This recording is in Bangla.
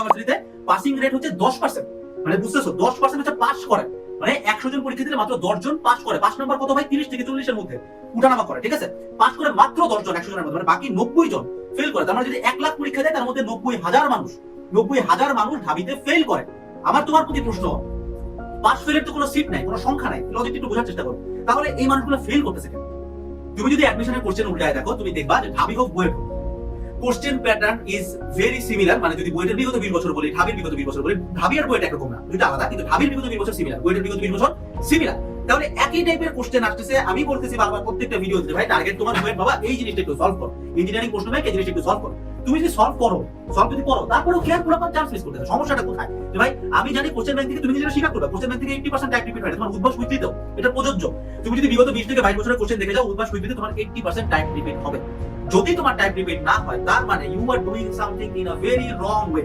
ইউনিভার্সিটিতে পাসিং রেট হচ্ছে 10%। মানে বুঝতেছো, 10% হচ্ছে পাস করে। মানে 100 জন পরীক্ষা দিলে মাত্র 10 জন পাস করে। পাস নাম্বার কত ভাই? 30 থেকে 40 এর মধ্যে উঠানামা করে, ঠিক আছে? পাস করে মাত্র 10 জন 100 জনের মধ্যে, মানে বাকি 90 জন ফেল করে। তার মানে যদি 1 লাখ পরীক্ষা দেয় তার মধ্যে 90,000 মানুষ ঢাবিতে ফেল করে। আমার তোমার প্রতি প্রশ্ন, পাস ফেলের তো কোনো সিট নাই, কোনো সংখ্যা নাই, লজিকটা একটু বোঝার চেষ্টা করো। তাহলে এই মানুষগুলো ফেল করতেছে কেন? তুমি যদি অ্যাডমিশনের কোশ্চেন উল্টায় দেখো, তুমি দেখবা যে ঢাবি হোক বুয়েট হোক, question pattern is very similar. মানে যদি বুয়েটের বিগত 20 বছর বলি, ঢাবির বিগত 20 বছর বলি, ঢাবি আর বুয়েট একরকম না, দুটো আলাদা, কিন্তু ঢাবির বিগত 20 বছর সিমিলার, বুয়েটের বিগত 20 বছর সিমিলার। তাহলে একই টাইপের কোশ্চেন আসতেছে। আমি বলতেছি বারবার প্রত্যেকটা ভিডিওতে, ভাই টার্গেট তোমার বুয়েট বাবা এই জিনিসটা একটু সলভ করো, ইঞ্জিনিয়ারিং প্রশ্ন ব্যাংক এই জিনিসটা একটু সলভ করো। তুমি যদি সলভ যদি করো, তারপরেও ক্লিয়ার পুরো চান্স মিস করতে, সমস্যাটা কোথায়? যে ভাই আমি জানি কোশ্চেন ব্যাংক থেকে তুমি নিজেরা স্বীকার করবে, কোশ্চেন ব্যাংক থেকে 80% টাইপ রিপিট হয়, তোমার উদ্ভাস উইথিতেও এটা প্রযোজ্য। তুমি যদি বিগত 20 থেকে 22 বছরের কোশ্চেন দেখে যাও, উদ্ভাস উইথিতে তোমার 80% টাইপ রিপিট হবে। যদি তোমার টাইপ রিপিট না হয়, তার মানে you are doing something in a very wrong way.